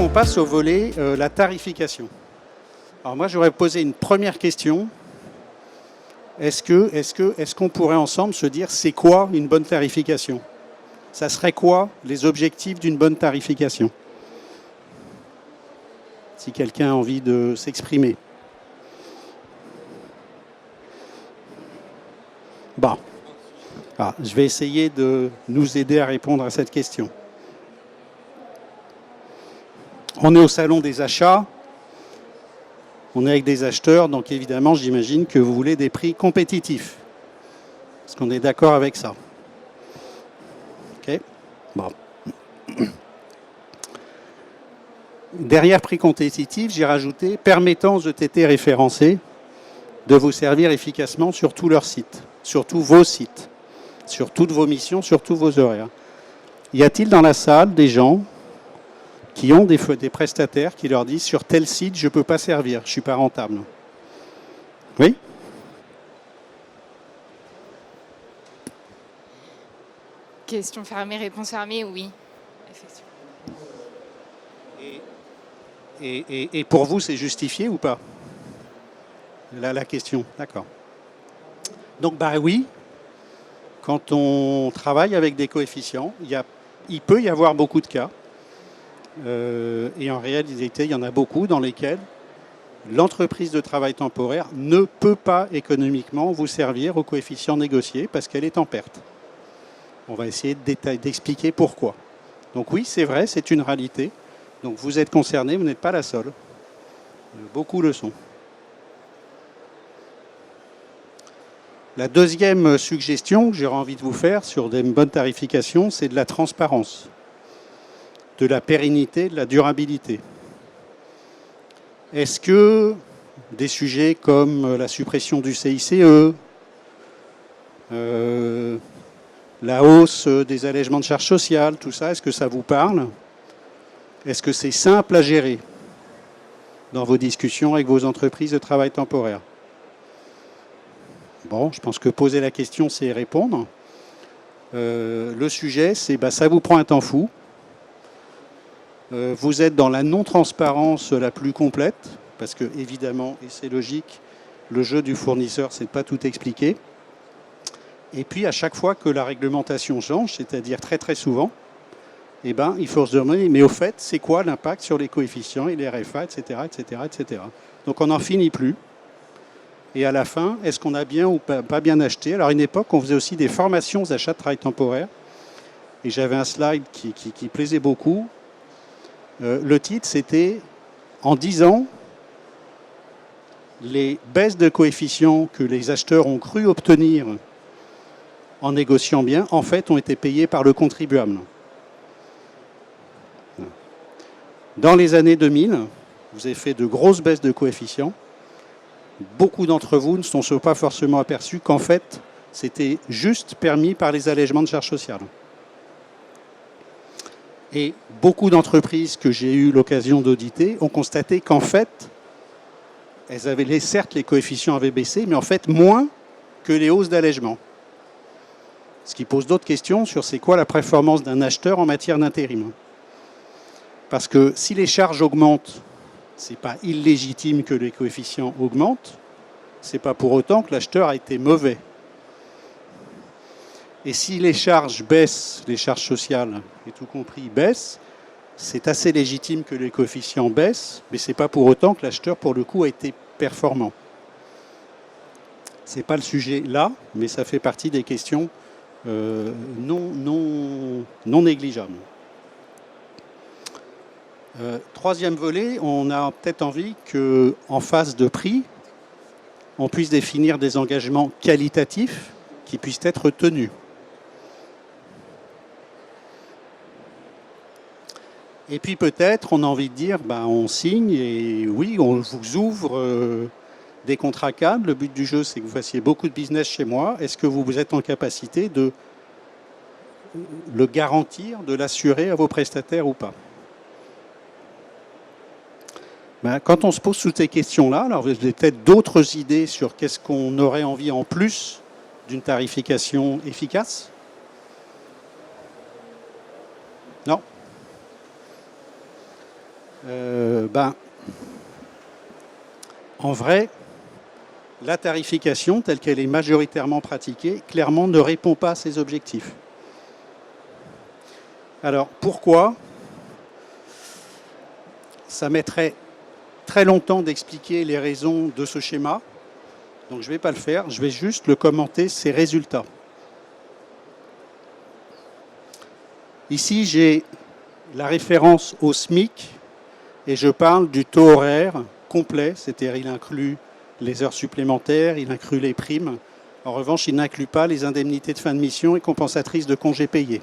qu'on passe au volet la tarification. Alors moi, j'aurais posé une première question. Est-ce qu'on pourrait ensemble se dire c'est quoi une bonne tarification? Ça serait quoi les objectifs d'une bonne tarification? Si quelqu'un a envie de s'exprimer. Bon. Ah, je vais essayer de nous aider à répondre à cette question. On est au salon des achats. On est avec des acheteurs, donc évidemment, j'imagine que vous voulez des prix compétitifs. Est-ce qu'on est d'accord avec ça? Ok. Bon. Derrière prix compétitif, j'ai rajouté permettant aux ETT référencés de vous servir efficacement sur tous leurs sites, sur tous vos sites, sur toutes vos missions, sur tous vos horaires. Y a-t-il dans la salle des gens qui ont des prestataires qui leur disent sur tel site, je ne peux pas servir, je ne suis pas rentable? Oui? Question fermée, réponse fermée, oui. Effectivement. Et pour vous, c'est justifié ou pas? La question, d'accord. Donc, bah oui, quand on travaille avec des coefficients, il peut y avoir beaucoup de cas. Et en réalité, il y en a beaucoup dans lesquels l'entreprise de travail temporaire ne peut pas économiquement vous servir au coefficient négocié parce qu'elle est en perte. On va essayer d'expliquer pourquoi. Donc oui, c'est vrai, c'est une réalité. Donc vous êtes concerné, vous n'êtes pas la seule. Beaucoup le sont. La deuxième suggestion que j'aurais envie de vous faire sur des bonnes tarifications, c'est de la transparence, de la pérennité, de la durabilité. Est-ce que des sujets comme la suppression du CICE, la hausse des allègements de charges sociales, tout ça, est-ce que ça vous parle? Est-ce que c'est simple à gérer dans vos discussions avec vos entreprises de travail temporaire? Bon, je pense que poser la question, c'est répondre. Le sujet, c'est ça vous prend un temps fou. Vous êtes dans la non-transparence la plus complète, parce que, évidemment, et c'est logique, le jeu du fournisseur, c'est de pas tout expliquer. Et puis, à chaque fois que la réglementation change, c'est-à-dire très très souvent, eh ben, il faut se demander, mais au fait, c'est quoi l'impact sur les coefficients et les RFA, etc., etc., etc. Donc on n'en finit plus. Et à la fin, est-ce qu'on a bien ou pas bien acheté? Alors à une époque, on faisait aussi des formations aux achats de travail temporaire. Et j'avais un slide qui plaisait beaucoup. Le titre, c'était « En 10 ans, les baisses de coefficients que les acheteurs ont cru obtenir en négociant bien, en fait, ont été payées par le contribuable. » Dans les années 2000, vous avez fait de grosses baisses de coefficients. Beaucoup d'entre vous ne se sont pas forcément aperçus qu'en fait, c'était juste permis par les allègements de charges sociales. Et beaucoup d'entreprises que j'ai eu l'occasion d'auditer ont constaté qu'en fait, elles avaient certes, les coefficients avaient baissé, mais en fait moins que les hausses d'allègement. Ce qui pose d'autres questions sur c'est quoi la performance d'un acheteur en matière d'intérim. Parce que si les charges augmentent, ce n'est pas illégitime que les coefficients augmentent, ce n'est pas pour autant que l'acheteur a été mauvais. Et si les charges baissent, les charges sociales, et tout compris, baissent, c'est assez légitime que les coefficients baissent, mais ce n'est pas pour autant que l'acheteur, pour le coup, a été performant. Ce n'est pas le sujet là, mais ça fait partie des questions non négligeables. Troisième volet, on a peut-être envie qu'en phase de prix, on puisse définir des engagements qualitatifs qui puissent être tenus. Et puis peut-être, on a envie de dire, on signe et oui, on vous ouvre des contrats cadres. Le but du jeu, c'est que vous fassiez beaucoup de business chez moi. Est-ce que vous êtes en capacité de le garantir, de l'assurer à vos prestataires ou pas? Quand on se pose toutes ces questions-là, alors vous avez peut-être d'autres idées sur qu'est-ce qu'on aurait envie en plus d'une tarification efficace? Non? En vrai, la tarification, telle qu'elle est majoritairement pratiquée, clairement ne répond pas à ces objectifs. Alors, pourquoi? Ça mettrait très longtemps d'expliquer les raisons de ce schéma. Donc, je ne vais pas le faire. Je vais juste le commenter, ses résultats. Ici, j'ai la référence au SMIC et je parle du taux horaire complet, c'est-à-dire il inclut les heures supplémentaires, il inclut les primes. En revanche, il n'inclut pas les indemnités de fin de mission et compensatrices de congés payés.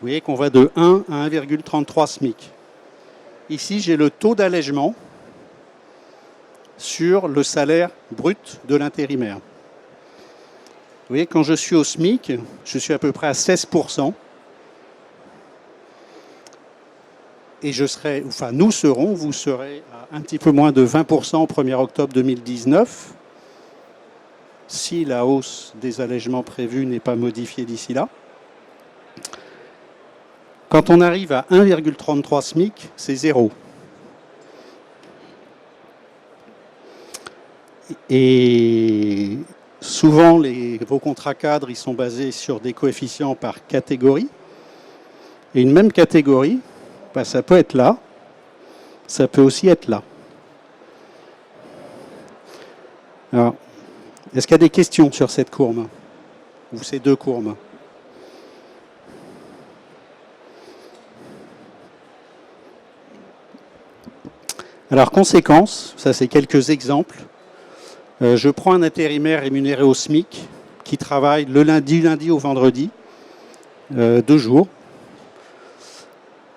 Vous voyez qu'on va de 1 à 1,33 SMIC. Ici, j'ai le taux d'allègement sur le salaire brut de l'intérimaire. Vous voyez, quand je suis au SMIC, je suis à peu près à 16%. Et nous serons, vous serez à un petit peu moins de 20% au 1er octobre 2019, si la hausse des allègements prévus n'est pas modifiée d'ici là. Quand on arrive à 1,33 SMIC, c'est zéro. Et souvent, vos contrats cadres, ils sont basés sur des coefficients par catégorie. Et une même catégorie, ça peut être là, ça peut aussi être là. Alors, est-ce qu'il y a des questions sur cette courbe ou ces deux courbes? Alors, conséquence, ça c'est quelques exemples. Je prends un intérimaire rémunéré au SMIC qui travaille le lundi au vendredi, 2 jours.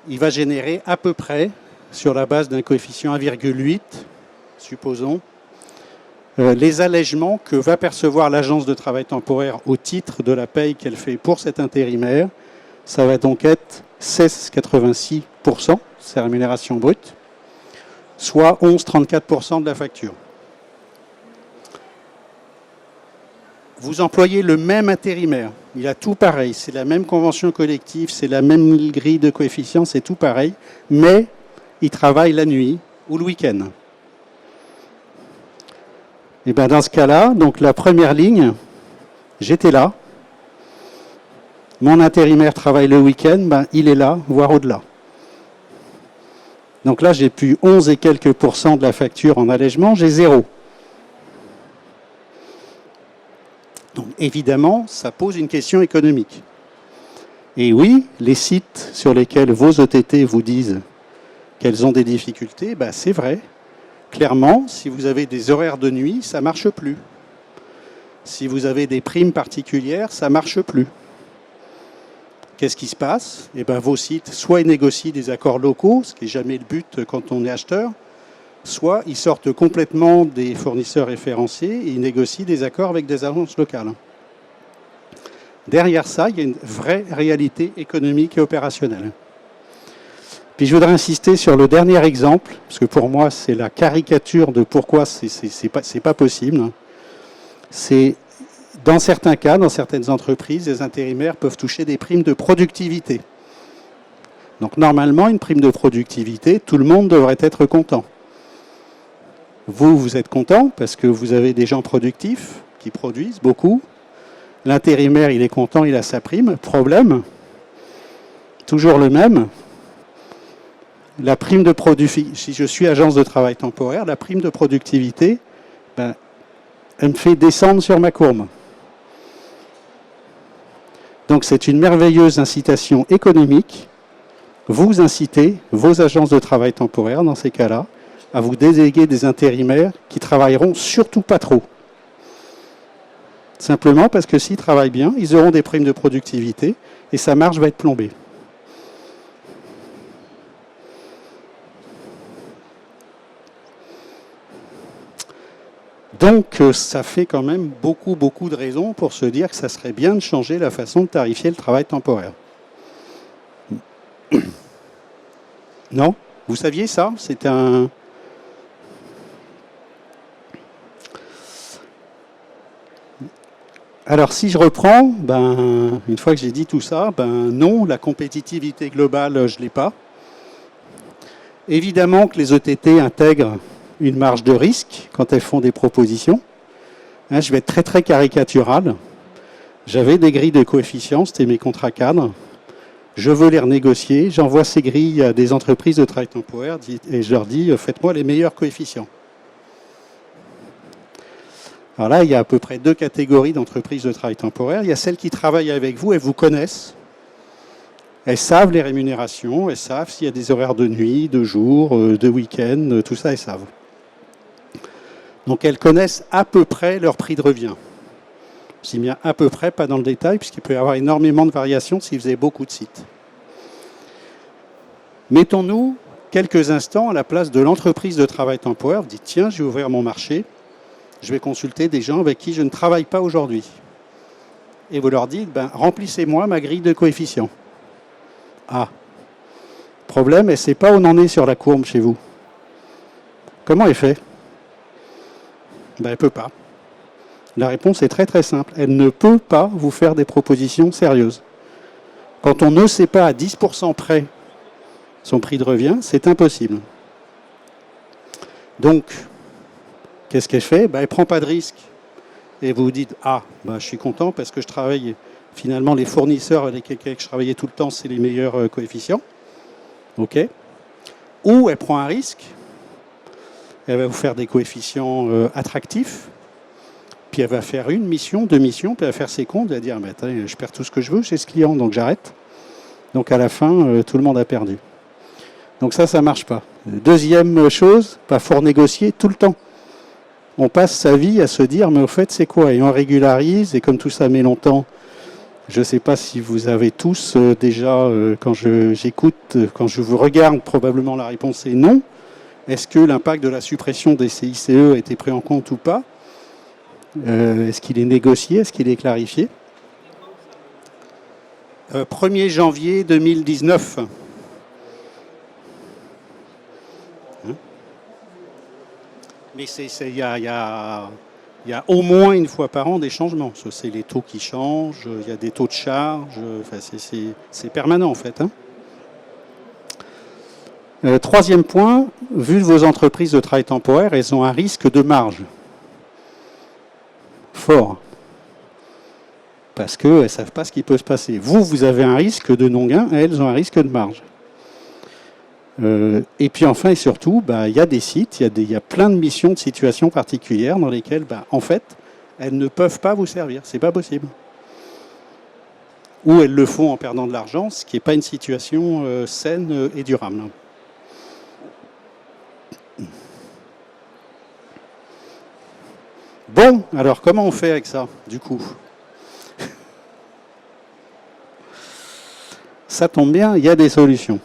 Il va générer à peu près, sur la base d'un coefficient 1,8, supposons, les allègements que va percevoir l'agence de travail temporaire au titre de la paye qu'elle fait pour cet intérimaire. Ça va donc être 16,86%, sa rémunération brute, soit 11,34% de la facture. Vous employez le même intérimaire, il a tout pareil, c'est la même convention collective, c'est la même grille de coefficients, c'est tout pareil, mais il travaille la nuit ou le week-end. Et bien dans ce cas-là, donc la première ligne, j'étais là, mon intérimaire travaille le week-end, il est là, voire au-delà. Donc là, j'ai plus 11 et quelques % de la facture en allègement, j'ai 0. Donc évidemment, ça pose une question économique. Et oui, les sites sur lesquels vos ETT vous disent qu'elles ont des difficultés, c'est vrai. Clairement, si vous avez des horaires de nuit, ça ne marche plus. Si vous avez des primes particulières, ça ne marche plus. Qu'est-ce qui se passe? Vos sites, soit ils négocient des accords locaux, ce qui n'est jamais le but quand on est acheteur, soit ils sortent complètement des fournisseurs référencés et ils négocient des accords avec des agences locales. Derrière ça, il y a une vraie réalité économique et opérationnelle. Puis je voudrais insister sur le dernier exemple, parce que pour moi, c'est la caricature de pourquoi c'est pas possible. C'est, dans certains cas, dans certaines entreprises, les intérimaires peuvent toucher des primes de productivité. Donc normalement, une prime de productivité, tout le monde devrait être content. Vous êtes content parce que vous avez des gens productifs qui produisent beaucoup. L'intérimaire, il est content, il a sa prime. Problème, toujours le même. La prime de productivité, si je suis agence de travail temporaire, la prime de productivité, elle me fait descendre sur ma courbe. Donc c'est une merveilleuse incitation économique. Vous incitez vos agences de travail temporaire, dans ces cas-là, à vous déléguer des intérimaires qui travailleront surtout pas trop. Simplement parce que s'ils travaillent bien, ils auront des primes de productivité et sa marge va être plombée. Donc ça fait quand même beaucoup de raisons pour se dire que ça serait bien de changer la façon de tarifier le travail temporaire. Non? Vous saviez ça? C'est un... Alors si je reprends, une fois que j'ai dit tout ça, non, la compétitivité globale, je ne l'ai pas. Évidemment que les ETT intègrent une marge de risque quand elles font des propositions. Je vais être très très caricatural. J'avais des grilles de coefficients, c'était mes contrats cadres. Je veux les renégocier, j'envoie ces grilles à des entreprises de travail temporaire et je leur dis faites-moi les meilleurs coefficients. Alors là, il y a à peu près 2 catégories d'entreprises de travail temporaire. Il y a celles qui travaillent avec vous, elles vous connaissent. Elles savent les rémunérations, elles savent s'il y a des horaires de nuit, de jour, de week-end, tout ça, elles savent. Donc elles connaissent à peu près leur prix de revient. Je dis bien à peu près, pas dans le détail, puisqu'il peut y avoir énormément de variations si vous avez beaucoup de sites. Mettons-nous quelques instants à la place de l'entreprise de travail temporaire. Vous dites, tiens, je vais ouvrir mon marché, je vais consulter des gens avec qui je ne travaille pas aujourd'hui. Et vous leur dites, remplissez-moi ma grille de coefficients. Ah, problème, elle ne sait pas où on en est sur la courbe chez vous. Comment elle fait ? Elle ne peut pas. La réponse est très très simple. Elle ne peut pas vous faire des propositions sérieuses. Quand on ne sait pas à 10% près son prix de revient, c'est impossible. Donc, qu'est-ce qu'elle fait ? Elle ne prend pas de risque. Et vous vous dites, je suis content parce que je travaille, finalement les fournisseurs avec lesquels je travaillais tout le temps, c'est les meilleurs coefficients. OK. Ou elle prend un risque, elle va vous faire des coefficients attractifs, puis elle va faire une mission, 2 missions, puis elle va faire ses comptes, elle va dire, attendez, je perds tout ce que je veux chez ce client, donc j'arrête. Donc à la fin, tout le monde a perdu. Donc ça ne marche pas. Deuxième chose, il faut renégocier tout le temps. On passe sa vie à se dire, mais au fait, c'est quoi ? Et on régularise, et comme tout ça met longtemps, je ne sais pas si vous avez tous déjà, quand j'écoute, quand je vous regarde, probablement la réponse est non. Est-ce que l'impact de la suppression des CICE a été pris en compte ou pas ? Est-ce qu'il est négocié ? Est-ce qu'il est clarifié ? 1er janvier 2019. Mais il y a au moins une fois par an des changements. C'est les taux qui changent, il y a des taux de charge, c'est permanent en fait. Troisième point, vu vos entreprises de travail temporaire, elles ont un risque de marge fort. Parce qu'elles ne savent pas ce qui peut se passer. Vous avez un risque de non-gain, elles ont un risque de marge. Et puis enfin et surtout, il y a des sites, il y a plein de missions, de situations particulières dans lesquelles, en fait, elles ne peuvent pas vous servir. C'est pas possible. Ou elles le font en perdant de l'argent, ce qui n'est pas une situation saine et durable. Bon, alors comment on fait avec ça, du coup ? Ça tombe bien, il y a des solutions.